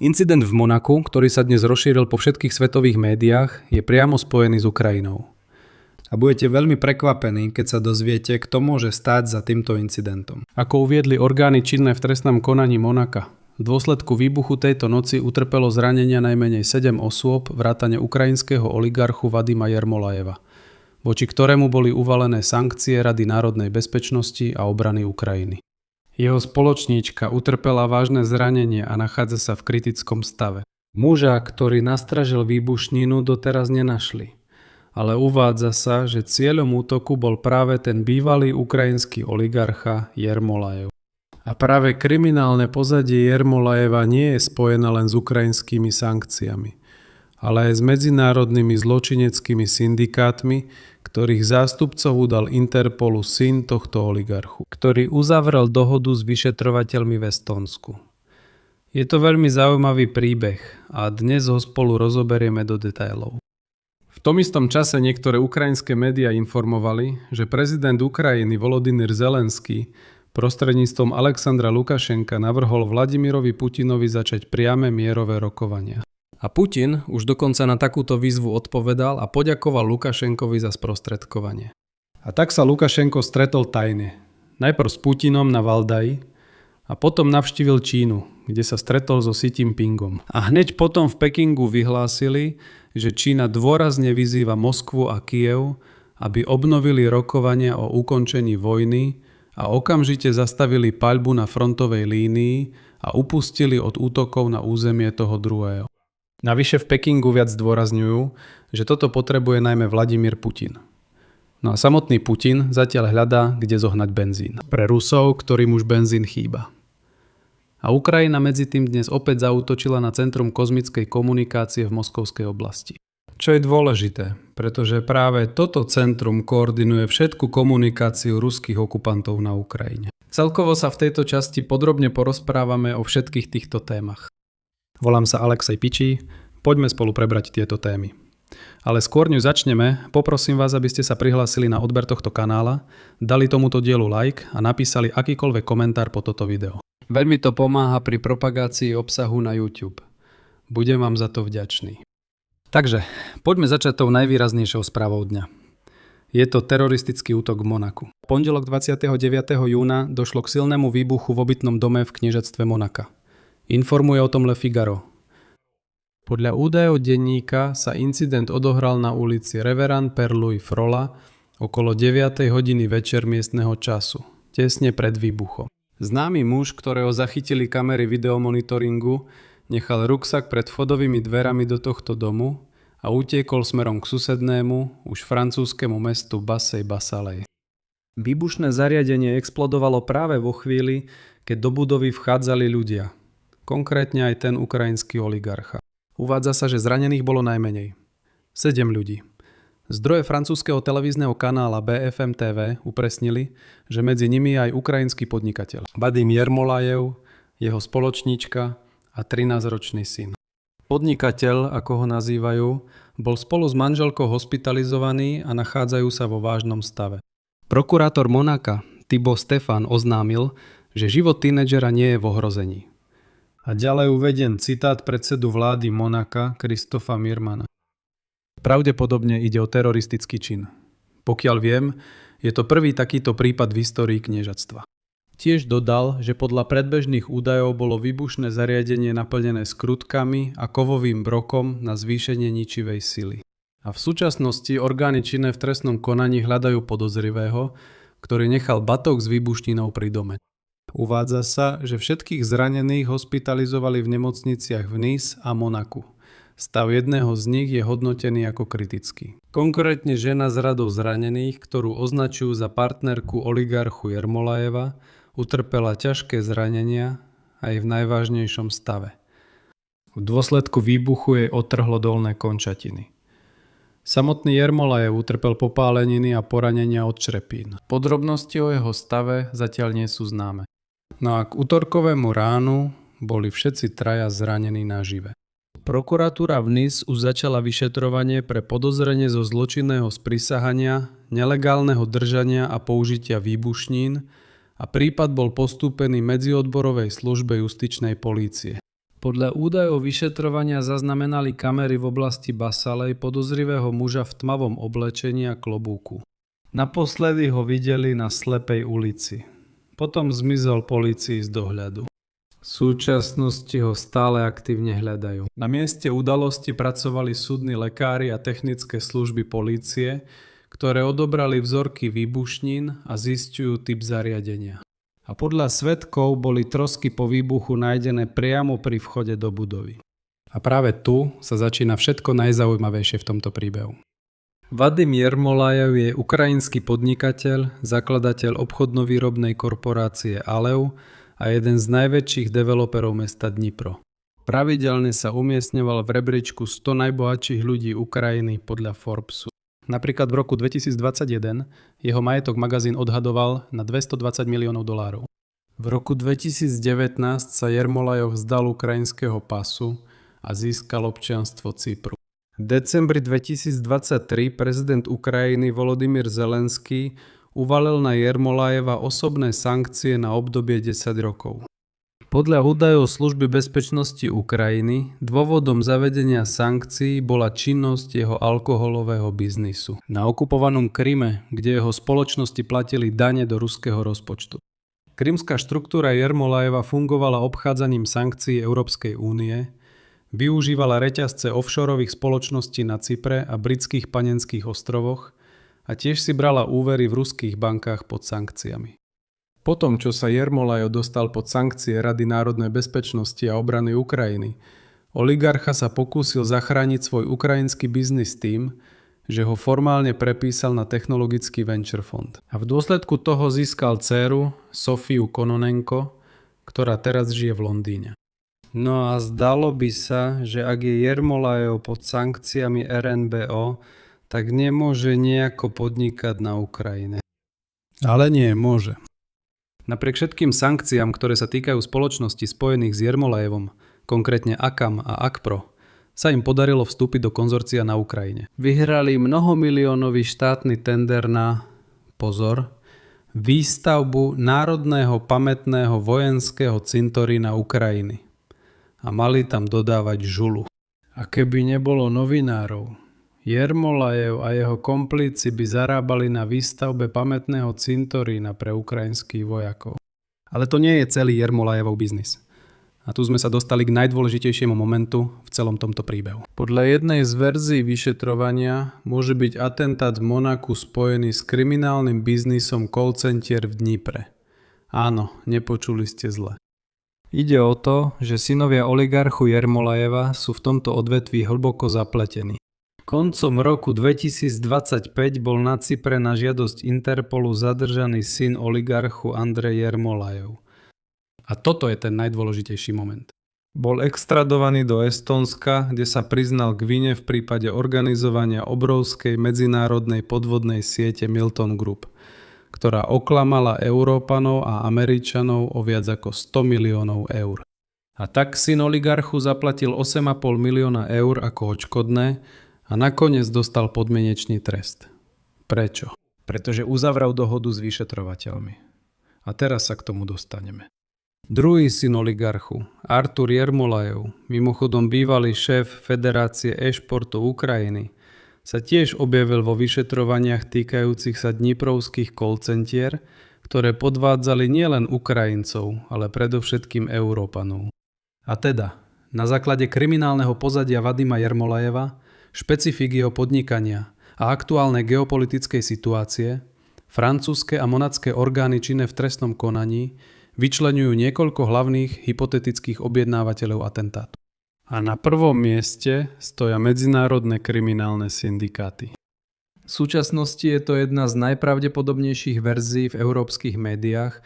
Incident v Monaku, ktorý sa dnes rozšíril po všetkých svetových médiách, je priamo spojený s Ukrajinou. A budete veľmi prekvapení, keď sa dozviete, kto môže stáť za týmto incidentom. Ako uviedli orgány činné v trestnom konaní Monaka, v dôsledku výbuchu tejto noci utrpelo zranenia najmenej 7 osôb vrátane ukrajinského oligarchu Vadima Jermolajeva, voči ktorému boli uvalené sankcie Rady národnej bezpečnosti a obrany Ukrajiny. Jeho spoločníčka utrpela vážne zranenie a nachádza sa v kritickom stave. Muža, ktorý nastražil výbušninu, doteraz nenašli. Ale uvádza sa, že cieľom útoku bol práve ten bývalý ukrajinský oligarcha Jermolajev. A práve kriminálne pozadie Jermolajeva nie je spojené len s ukrajinskými sankciami, ale aj s medzinárodnými zločineckými syndikátmi, ktorých zástupcov udal Interpolu syn tohto oligarchu, ktorý uzavrel dohodu s vyšetrovateľmi v Estónsku. Je to veľmi zaujímavý príbeh a dnes ho spolu rozoberieme do detailov. V tom istom čase niektoré ukrajinské médiá informovali, že prezident Ukrajiny Volodymyr Zelenský prostredníctvom Alexandra Lukašenka navrhol Vladimirovi Putinovi začať priame mierové rokovania. A Putin už dokonca na takúto výzvu odpovedal a poďakoval Lukašenkovi za sprostredkovanie. A tak sa Lukašenko stretol tajne. Najprv s Putinom na Valdaji a potom navštívil Čínu, kde sa stretol so Xi Jinpingom. A hneď potom v Pekingu vyhlásili, že Čína dôrazne vyzýva Moskvu a Kyjev, aby obnovili rokovania o ukončení vojny a okamžite zastavili paľbu na frontovej línii a upustili od útokov na územie toho druhého. Navyše v Pekingu viac zdôrazňujú, že toto potrebuje najmä Vladimír Putin. No a samotný Putin zatiaľ hľadá, kde zohnať benzín. Pre Rusov, ktorým už benzín chýba. A Ukrajina medzi tým dnes opäť zaútočila na centrum kozmickej komunikácie v Moskovskej oblasti. Čo je dôležité, pretože práve toto centrum koordinuje všetku komunikáciu ruských okupantov na Ukrajine. Celkovo sa v tejto časti podrobne porozprávame o všetkých týchto témach. Volám sa Alexej Pičí, poďme spolu prebrať tieto témy. Ale skôr než začneme, poprosím vás, aby ste sa prihlásili na odber tohto kanála, dali tomuto dielu like a napísali akýkoľvek komentár po toto video. Veľmi to pomáha pri propagácii obsahu na YouTube. Budem vám za to vďačný. Takže, poďme začať tou najvýraznejšou správou dňa. Je to teroristický útok v Monaku. V pondelok 29. júna došlo k silnému výbuchu v obytnom dome v kniežatstve Monaka. Informuje o tom Le Figaro. Podľa údajov denníka sa incident odohral na ulici Reverend Père Louis Frola okolo 9. hodiny večer miestneho času, tesne pred výbuchom. Známy muž, ktorého zachytili kamery videomonitoringu, nechal ruksak pred vchodovými dverami do tohto domu a utiekol smerom k susednému, už francúzskemu mestu Bassey-Bassalej. Výbušné zariadenie explodovalo práve vo chvíli, keď do budovy vchádzali ľudia. Konkrétne aj ten ukrajinský oligarcha. Uvádza sa, že zranených bolo najmenej 7 ľudí. Zdroje francúzskeho televízneho kanála BFM TV upresnili, že medzi nimi je aj ukrajinský podnikateľ Vadim Jermolajev, jeho spoločníčka a 13-ročný syn. Podnikateľ, ako ho nazývajú, bol spolu s manželkou hospitalizovaný a nachádzajú sa vo vážnom stave. Prokurátor Monaka Thibaut Stefan oznámil, že život tínedžera nie je v ohrození. A ďalej uvedien citát predsedu vlády Monaka Christopha Mirmana. Pravdepodobne ide o teroristický čin. Pokiaľ viem, je to prvý takýto prípad v histórii kniežatstva. Tiež dodal, že podľa predbežných údajov bolo výbušné zariadenie naplnené skrutkami a kovovým brokom na zvýšenie ničivej sily. A v súčasnosti orgány činné v trestnom konaní hľadajú podozrivého, ktorý nechal batok s výbušninou pri dome. Uvádza sa, že všetkých zranených hospitalizovali v nemocniciach v Nice a Monaku. Stav jedného z nich je hodnotený ako kritický. Konkrétne žena s radou zranených, ktorú označujú za partnerku oligarchu Jermolajeva, utrpela ťažké zranenia a je v najvážnejšom stave. V dôsledku výbuchu jej otrhlo dolné končatiny. Samotný Jermolajev utrpel popáleniny a poranenia od črepín. Podrobnosti o jeho stave zatiaľ nie sú známe. No a k utorkovému ránu boli všetci traja zranení nažive. Prokuratúra v Nice už začala vyšetrovanie pre podozrenie zo zločinného sprisahania, nelegálneho držania a použitia výbušnín a prípad bol postúpený medziodborovej službe justičnej polície. Podľa údajov vyšetrovania zaznamenali kamery v oblasti Basalej podozrivého muža v tmavom oblečení a klobúku. Naposledy ho videli na slepej ulici. Potom zmizol polícii z dohľadu. V súčasnosti ho stále aktívne hľadajú. Na mieste udalosti pracovali súdni lekári a technické služby polície, ktoré odobrali vzorky výbušnín a zisťujú typ zariadenia. A podľa svedkov boli trosky po výbuchu nájdené priamo pri vchode do budovy. A práve tu sa začína všetko najzaujímavejšie v tomto príbehu. Vadim Jermolajev je ukrajinský podnikateľ, zakladateľ obchodno-výrobnej korporácie Alev a jeden z najväčších developerov mesta Dnipro. Pravidelne sa umiestňoval v rebríčku 100 najbohatších ľudí Ukrajiny podľa Forbesu. Napríklad v roku 2021 jeho majetok magazín odhadoval na $220 miliónov. V roku 2019 sa Jermolajov vzdal ukrajinského pasu a získal občianstvo Cypru. V decembri 2023 prezident Ukrajiny Volodymyr Zelenský uvalil na Jermolajeva osobné sankcie na obdobie 10 rokov. Podľa údajov Služby bezpečnosti Ukrajiny dôvodom zavedenia sankcií bola činnosť jeho alkoholového biznisu na okupovanom Kryme, kde jeho spoločnosti platili dane do ruského rozpočtu. Krymská štruktúra Jermolajeva fungovala obchádzaním sankcií Európskej únie, využívala reťazce offshorových spoločností na Cypre a britských Panenských ostrovoch a tiež si brala úvery v ruských bankách pod sankciami. Potom, čo sa Jermolajov dostal pod sankcie Rady národnej bezpečnosti a obrany Ukrajiny, oligarcha sa pokúsil zachrániť svoj ukrajinský biznis tým, že ho formálne prepísal na technologický venture fond. A v dôsledku toho získal dcéru Sofiu Kononenko, ktorá teraz žije v Londýne. No a zdalo by sa, že ak je Jermolajov pod sankciami RNBO, tak nemôže nejako podnikať na Ukrajine. Ale nie, môže. Napriek všetkým sankciám, ktoré sa týkajú spoločností spojených s Jermolajevom, konkrétne Akam a Akpro, sa im podarilo vstúpiť do konzorcia na Ukrajine. Vyhrali mnohomiliónový štátny tender na, pozor, výstavbu Národného pamätného vojenského cintorína Ukrajiny. A mali tam dodávať žulu. A keby nebolo novinárov, Jermolajev a jeho komplíci by zarábali na výstavbe pamätného cintorína pre ukrajinských vojakov. Ale to nie je celý Jermolajevov biznis. A tu sme sa dostali k najdôležitejšiemu momentu v celom tomto príbehu. Podľa jednej z verzií vyšetrovania môže byť atentát v Monaku spojený s kriminálnym biznisom call center v Dnipre. Áno, nepočuli ste zle. Ide o to, že synovia oligarchu Jermolajeva sú v tomto odvetví hlboko zapletení. Koncom roku 2025 bol na Cypre na žiadosť Interpolu zadržaný syn oligarchu Andrej Jermolajev. A toto je ten najdôležitejší moment. Bol extradovaný do Estónska, kde sa priznal k vine v prípade organizovania obrovskej medzinárodnej podvodnej siete Milton Group, ktorá oklamala Európanov a Američanov o viac ako 100 miliónov eur. A tak syn oligarchu zaplatil 8,5 milióna eur ako odškodné a nakoniec dostal podmienečný trest. Prečo? Pretože uzavrel dohodu s vyšetrovateľmi. A teraz sa k tomu dostaneme. Druhý syn oligarchu, Artur Jermolajev, mimochodom bývalý šéf Federácie e-športov Ukrajiny, sa tiež objavil vo vyšetrovaniach týkajúcich sa dniprovských call centier, ktoré podvádzali nielen Ukrajincov, ale predovšetkým Európanov. A teda, na základe kriminálneho pozadia Vadima Jermolajeva, špecifik jeho podnikania a aktuálnej geopolitickej situácie, francúzske a monacké orgány činné v trestnom konaní vyčleňujú niekoľko hlavných hypotetických objednávateľov atentátu. A na prvom mieste stoja medzinárodné kriminálne syndikáty. V súčasnosti je to jedna z najpravdepodobnejších verzií v európskych médiách,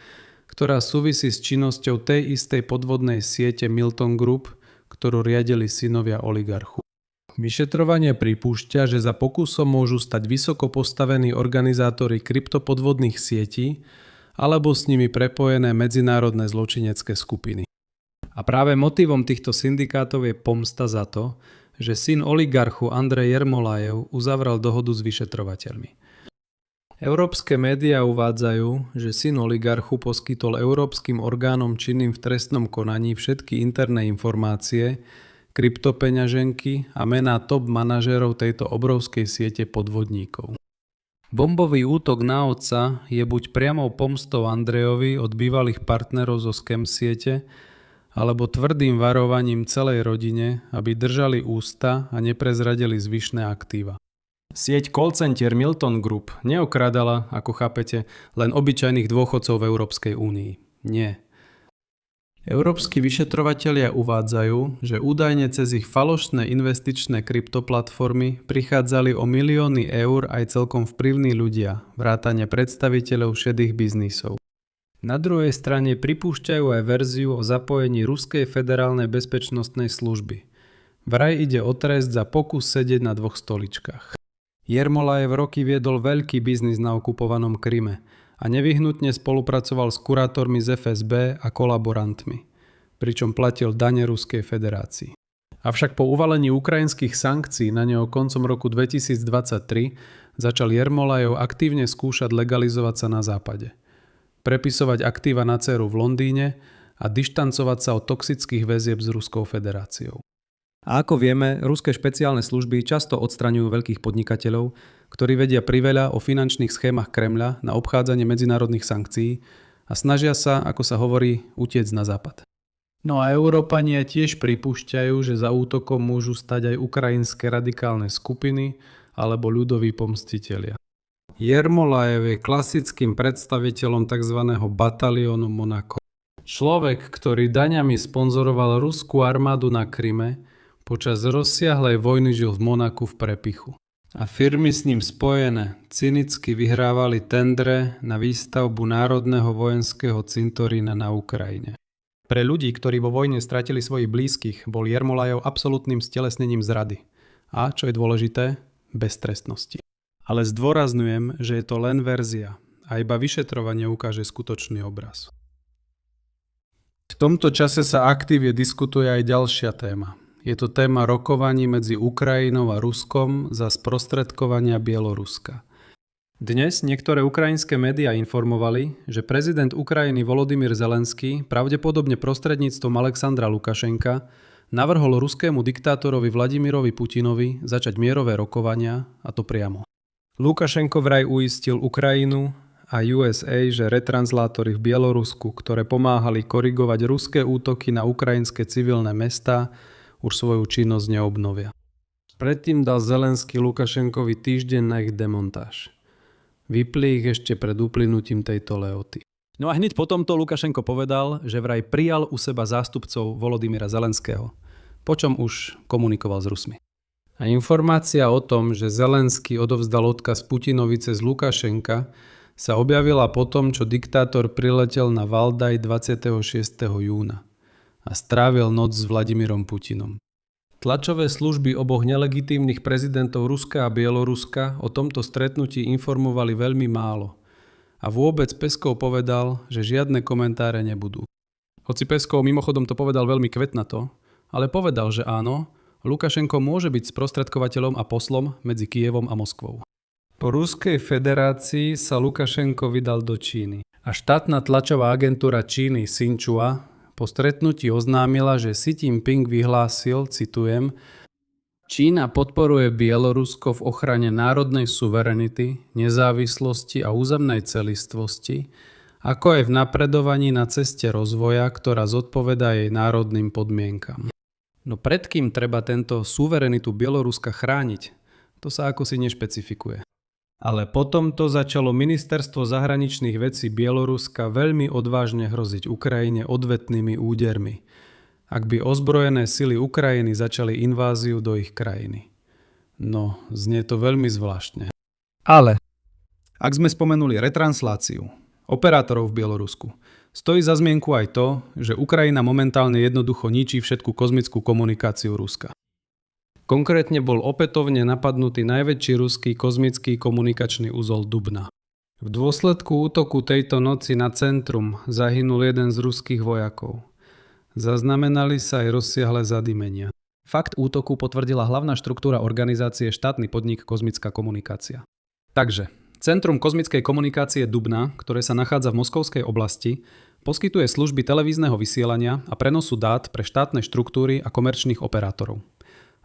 ktorá súvisí s činnosťou tej istej podvodnej siete Milton Group, ktorú riadili synovia oligarchu. Vyšetrovanie pripúšťa, že za pokusom môžu stať vysoko postavení organizátori kryptopodvodných sietí alebo s nimi prepojené medzinárodné zločinecké skupiny. A práve motivom týchto syndikátov je pomsta za to, že syn oligarchu Andrej Jermolajev uzavrel dohodu s vyšetrovateľmi. Európske médiá uvádzajú, že syn oligarchu poskytol európskym orgánom činným v trestnom konaní všetky interné informácie, kryptopeňaženky a mená top manažérov tejto obrovskej siete podvodníkov. Bombový útok na otca je buď priamou pomstou Andrejovi od bývalých partnerov zo scam siete, alebo tvrdým varovaním celej rodine, aby držali ústa a neprezradili zvyšné aktíva. Sieť call center Milton Group neokrádala, ako chápete, len obyčajných dôchodcov v Európskej únii. Nie. Európski vyšetrovatelia uvádzajú, že údajne cez ich falošné investičné kryptoplatformy prichádzali o milióny eur aj celkom vplyvní ľudia, vrátane predstaviteľov šedých biznisov. Na druhej strane pripúšťajú aj verziu o zapojení Ruskej federálnej bezpečnostnej služby. Vraj ide o trest za pokus sedieť na dvoch stoličkách. Jermolajev roky viedol veľký biznis na okupovanom Kryme a nevyhnutne spolupracoval s kurátormi z FSB a kolaborantmi, pričom platil dane Ruskej federácii. Avšak po uvalení ukrajinských sankcií na neho koncom roku 2023 začal Jermolajev aktívne skúšať legalizovať sa na západe, prepisovať aktíva na dcéru v Londýne a dištancovať sa od toxických väzieb s Ruskou federáciou. A ako vieme, ruské špeciálne služby často odstraňujú veľkých podnikateľov, ktorí vedia priveľa o finančných schémach Kremľa na obchádzanie medzinárodných sankcií a snažia sa, ako sa hovorí, utiecť na západ. No a Európania tiež pripúšťajú, že za útokom môžu stať aj ukrajinské radikálne skupiny alebo ľudoví pomstitelia. Jermolajev je klasickým predstaviteľom tzv. Bataliónu Monako. Človek, ktorý daňami sponzoroval ruskú armádu na Kryme, počas rozsiahlej vojny žil v Monaku v prepichu. A firmy s ním spojené cynicky vyhrávali tendre na výstavbu Národného vojenského cintorína na Ukrajine. Pre ľudí, ktorí vo vojne stratili svojich blízkych, bol Jermolajov absolútnym stelesnením zrady. A, čo je dôležité, beztrestnosti. Ale zdôrazňujem, že je to len verzia a iba vyšetrovanie ukáže skutočný obraz. V tomto čase sa aktívne diskutuje aj ďalšia téma. Je to téma rokovaní medzi Ukrajinou a Ruskom za sprostredkovania Bieloruska. Dnes niektoré ukrajinské médiá informovali, že prezident Ukrajiny Volodymyr Zelenský pravdepodobne prostredníctvom Alexandra Lukašenka navrhol ruskému diktátorovi Vladimirovi Putinovi začať mierové rokovania, a to priamo. Lukašenko vraj uistil Ukrajinu a USA, že retranslátory v Bielorusku, ktoré pomáhali korigovať ruské útoky na ukrajinské civilné mestá, už svoju činnosť neobnovia. Predtým dal Zelenský Lukašenkovi týždeň na ich demontáž. Vypli ich ešte pred uplynutím tejto lehoty. No a hneď potom to Lukašenko povedal, že vraj prijal u seba zástupcov Volodymyra Zelenského, počom už komunikoval s Rusmi. A informácia o tom, že Zelenský odovzdal odkaz Putinovi cez Lukašenka, sa objavila po tom, čo diktátor priletel na Valdaj 26. júna. A strávil noc s Vladimírom Putinom. Tlačové služby oboch nelegitímnych prezidentov Ruska a Bieloruska o tomto stretnutí informovali veľmi málo. A vôbec Peskov povedal, že žiadne komentáre nebudú. Hoci Peskov mimochodom to povedal veľmi kvetnato, ale povedal, že áno, Lukašenko môže byť sprostredkovateľom a poslom medzi Kyjevom a Moskvou. Po Ruskej federácii sa Lukašenko vydal do Číny. A štátna tlačová agentúra Číny Xinhua po stretnutí oznámila, že Xi Jinping vyhlásil, citujem, Čína podporuje Bielorusko v ochrane národnej suverenity, nezávislosti a územnej celistvosti, ako aj v napredovaní na ceste rozvoja, ktorá zodpovedá jej národným podmienkam. No pred kým treba tento suverenitu Bieloruska chrániť? To sa ako si nešpecifikuje. Ale potom to začalo ministerstvo zahraničných vecí Bieloruska veľmi odvážne hroziť Ukrajine odvetnými údermi, ak by ozbrojené sily Ukrajiny začali inváziu do ich krajiny. No, znie to veľmi zvláštne. Ale ak sme spomenuli retransláciu operátorov v Bielorusku, stojí za zmienku aj to, že Ukrajina momentálne jednoducho ničí všetku kozmickú komunikáciu Ruska. Konkrétne bol opätovne napadnutý najväčší ruský kozmický komunikačný uzol Dubna. V dôsledku útoku tejto noci na centrum zahynul jeden z ruských vojakov. Zaznamenali sa aj rozsiahle zadymenia. Fakt útoku potvrdila hlavná štruktúra organizácie štátny podnik Kozmická komunikácia. Takže, Centrum kozmickej komunikácie Dubna, ktoré sa nachádza v Moskovskej oblasti, poskytuje služby televízneho vysielania a prenosu dát pre štátne štruktúry a komerčných operátorov.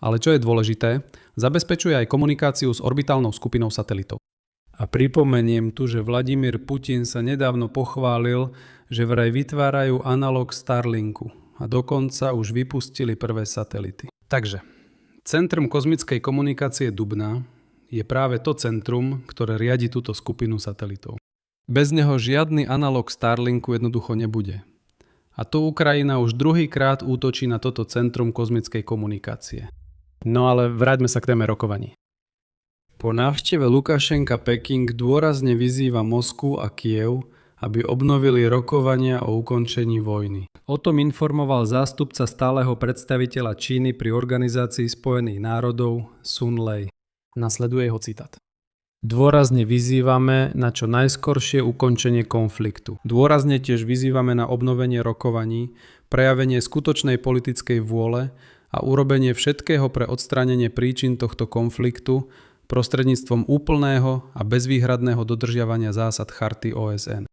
Ale čo je dôležité, zabezpečuje aj komunikáciu s orbitálnou skupinou satelitov. A pripomeniem tu, že Vladimír Putin sa nedávno pochválil, že vraj vytvárajú analóg Starlinku a dokonca už vypustili prvé satelity. Takže, Centrum kozmickej komunikácie Dubna je práve to centrum, ktoré riadi túto skupinu satelitov. Bez neho žiadny analóg Starlinku jednoducho nebude. A tu Ukrajina už druhýkrát útočí na toto centrum kozmickej komunikácie. No ale vráťme sa k téme rokovaní. Po návšteve Lukašenka Peking dôrazne vyzýva Moskvu a Kyjev, aby obnovili rokovania o ukončení vojny. O tom informoval zástupca stáleho predstaviteľa Číny pri Organizácii spojených národov Sun Lei. Nasleduje jeho citát. Dôrazne vyzývame na čo najskoršie ukončenie konfliktu. Dôrazne tiež vyzývame na obnovenie rokovaní, prejavenie skutočnej politickej vôle a urobenie všetkého pre odstránenie príčin tohto konfliktu prostredníctvom úplného a bezvýhradného dodržiavania zásad Charty OSN.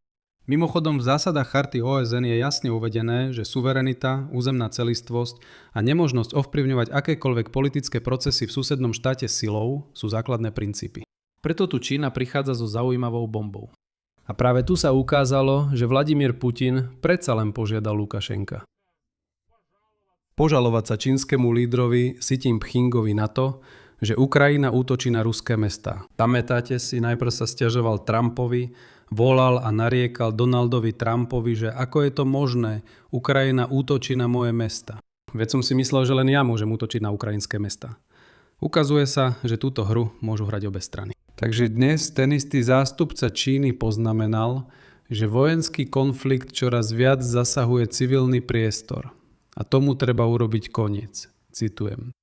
Mimochodom, v zásadách Charty OSN je jasne uvedené, že suverenita, územná celistvosť a nemožnosť ovplyvňovať akékoľvek politické procesy v susednom štáte silou sú základné princípy. Preto tu Čína prichádza so zaujímavou bombou. A práve tu sa ukázalo, že Vladimír Putin predsa len požiadal Lukašenka. Požalovať sa čínskemu lídrovi Xi Jinpingovi na to, že Ukrajina útočí na ruské mestá. Pamätáte si, najprv sa sťažoval Trumpovi, volal a nariekal Donaldovi Trumpovi, že ako je to možné, Ukrajina útočí na moje mesta. Veď som si myslel, že len ja môžem útočiť na ukrajinské mestá. Ukazuje sa, že túto hru môžu hrať obe strany. Takže dnes ten istý zástupca Číny poznamenal, že vojenský konflikt čoraz viac zasahuje civilný priestor. A tomu treba urobiť koniec. Citujem.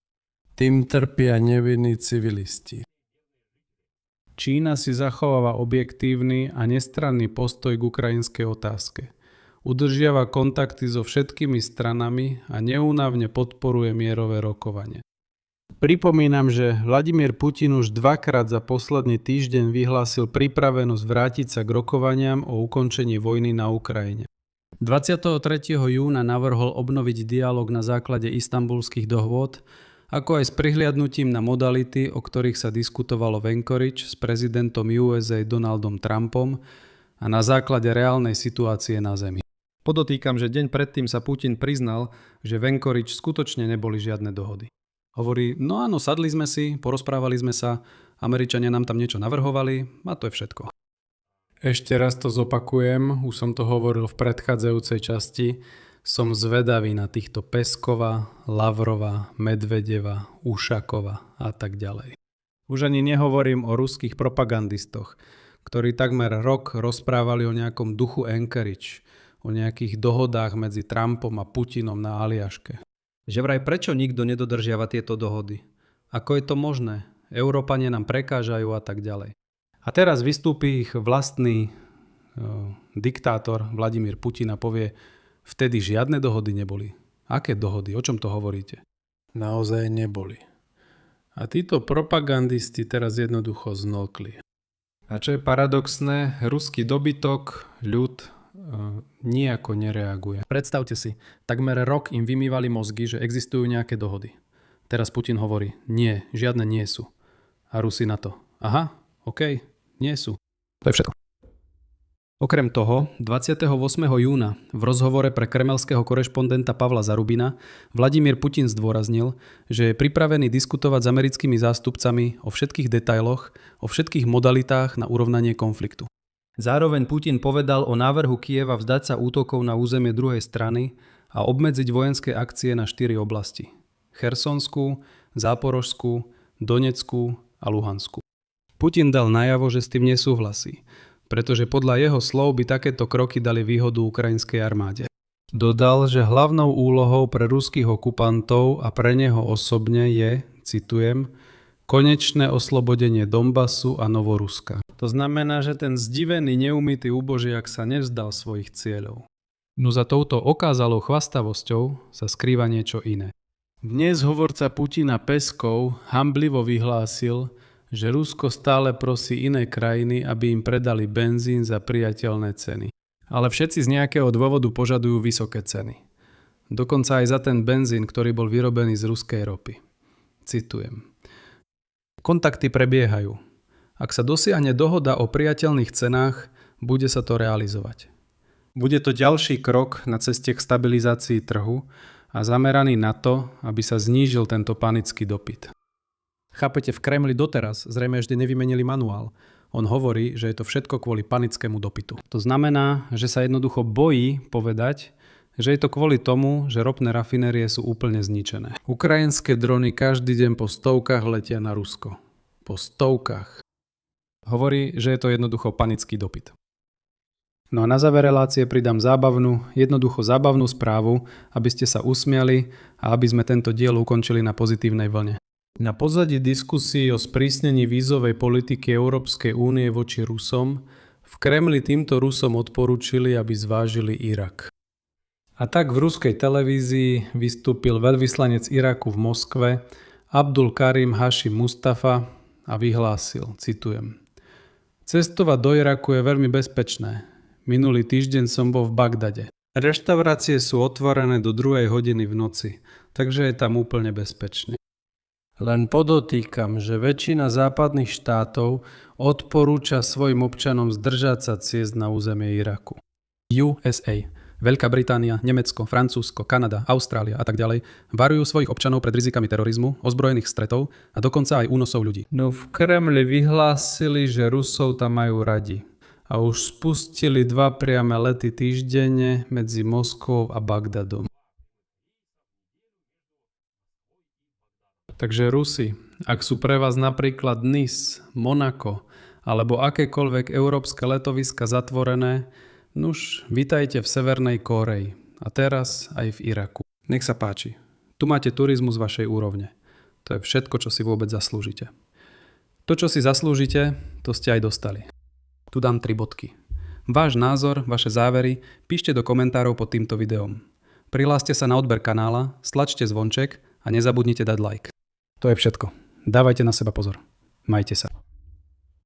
Tým trpia nevinní civilisti. Čína si zachováva objektívny a nestranný postoj k ukrajinskej otázke. Udržiava kontakty so všetkými stranami a neúnavne podporuje mierové rokovanie. Pripomínam, že Vladimír Putin už dvakrát za posledný týždeň vyhlásil pripravenosť vrátiť sa k rokovaniam o ukončení vojny na Ukrajine. 23. júna navrhol obnoviť dialog na základe istanbulských dohôd, ako aj s prihliadnutím na modality, o ktorých sa diskutovalo v Anchorage s prezidentom USA Donaldom Trumpom a na základe reálnej situácie na Zemi. Podotýkam, že deň predtým sa Putin priznal, že v Anchorage skutočne neboli žiadne dohody. Hovorí, no áno, sadli sme si, porozprávali sme sa, Američania nám tam niečo navrhovali a to je všetko. Ešte raz to zopakujem, už som to hovoril v predchádzajúcej časti, som zvedavý na týchto Peskova, Lavrova, Medvedeva, Ušakova a tak ďalej. Už ani nehovorím o ruských propagandistoch, ktorí takmer rok rozprávali o nejakom duchu Anchorage, o nejakých dohodách medzi Trumpom a Putinom na Aliaške. Že vraj prečo nikto nedodržiava tieto dohody? Ako je to možné? Európania nám prekážajú a tak ďalej. A teraz vystúpi ich vlastný diktátor Vladimír Putin a povie, vtedy žiadne dohody neboli. Aké dohody? O čom to hovoríte? Naozaj neboli. A títo propagandisti teraz jednoducho znokli. A čo je paradoxné, ruský dobytok, ľud, nijako nereaguje. Predstavte si, takmer rok im vymývali mozgy, že existujú nejaké dohody. Teraz Putin hovorí, nie, žiadne nie sú. A Rusi na to, aha, okej, nie sú. To je všetko. Okrem toho, 28. júna v rozhovore pre kremelského korešpondenta Pavla Zarubina Vladimír Putin zdôraznil, že je pripravený diskutovať s americkými zástupcami o všetkých detailoch, o všetkých modalitách na urovnanie konfliktu. Zároveň Putin povedal o návrhu Kyjeva vzdať sa útokov na územie druhej strany a obmedziť vojenské akcie na 4 oblasti. Chersonskú, Záporožskú, Donetskú a Luhanskú. Putin dal najavo, že s tým nesúhlasí, pretože podľa jeho slov by takéto kroky dali výhodu ukrajinskej armáde. Dodal, že hlavnou úlohou pre ruských okupantov a pre neho osobne je, citujem, konečné oslobodenie Donbasu a Novoruska. To znamená, že ten zdivený, neumytý úbožiak sa nevzdal svojich cieľov. No za touto okázalou chvastavosťou sa skrýva niečo iné. Dnes hovorca Putina Peskov hanblivo vyhlásil, že Rusko stále prosí iné krajiny, aby im predali benzín za priateľné ceny. Ale všetci z nejakého dôvodu požadujú vysoké ceny. Dokonca aj za ten benzín, ktorý bol vyrobený z ruskej ropy. Citujem. Kontakty prebiehajú. Ak sa dosiahne dohoda o priateľných cenách, bude sa to realizovať. Bude to ďalší krok na ceste k stabilizácii trhu a zameraný na to, aby sa znížil tento panický dopyt. Chápete, v Kremli doteraz zrejme ešte nevymenili manuál. On hovorí, že je to všetko kvôli panickému dopytu. To znamená, že sa jednoducho bojí povedať, že je to kvôli tomu, že ropné rafinérie sú úplne zničené. Ukrajinské drony každý deň po stovkách letia na Rusko. Po stovkách. Hovorí, že je to jednoducho panický dopyt. No a na záver relácie pridám jednoducho zábavnú správu, aby ste sa usmiali a aby sme tento diel ukončili na pozitívnej vlne. Na pozadí diskusí o sprísnení vízovej politiky Európskej únie voči Rusom v Kremli týmto Rusom odporúčili, aby zvážili Irak. A tak v ruskej televízii vystúpil veľvyslanec Iraku v Moskve Abdul Karim Hashim Mustafa a vyhlásil, citujem: Cestovať do Iraku je veľmi bezpečné. Minulý týždeň som bol v Bagdade. Reštaurácie sú otvorené do 2 hodiny v noci, takže je tam úplne bezpečné. Len podotýkam, že väčšina západných štátov odporúča svojim občanom zdržať sa ciest na územie Iraku. USA, Veľká Británia, Nemecko, Francúzsko, Kanada, Austrália a tak ďalej varujú svojich občanov pred rizikami terorizmu, ozbrojených stretov a dokonca aj únosov ľudí. No v Kremli vyhlásili, že Rusov tam majú radi. A už spustili 2 priame lety týždenne medzi Moskvou a Bagdadom. Takže Rusi, ak sú pre vás napríklad Nice, Monako alebo akékoľvek európske letoviska zatvorené, nuž, vitajte v Severnej Kórei a teraz aj v Iraku. Nech sa páči, tu máte turizmus vašej úrovne. To je všetko, čo si vôbec zaslúžite. To, čo si zaslúžite, to ste aj dostali. Tu dám 3 bodky. Váš názor, vaše závery píšte do komentárov pod týmto videom. Prihláste sa na odber kanála, stlačte zvonček a nezabudnite dať like. To je všetko. Dávajte na seba pozor. Majte sa.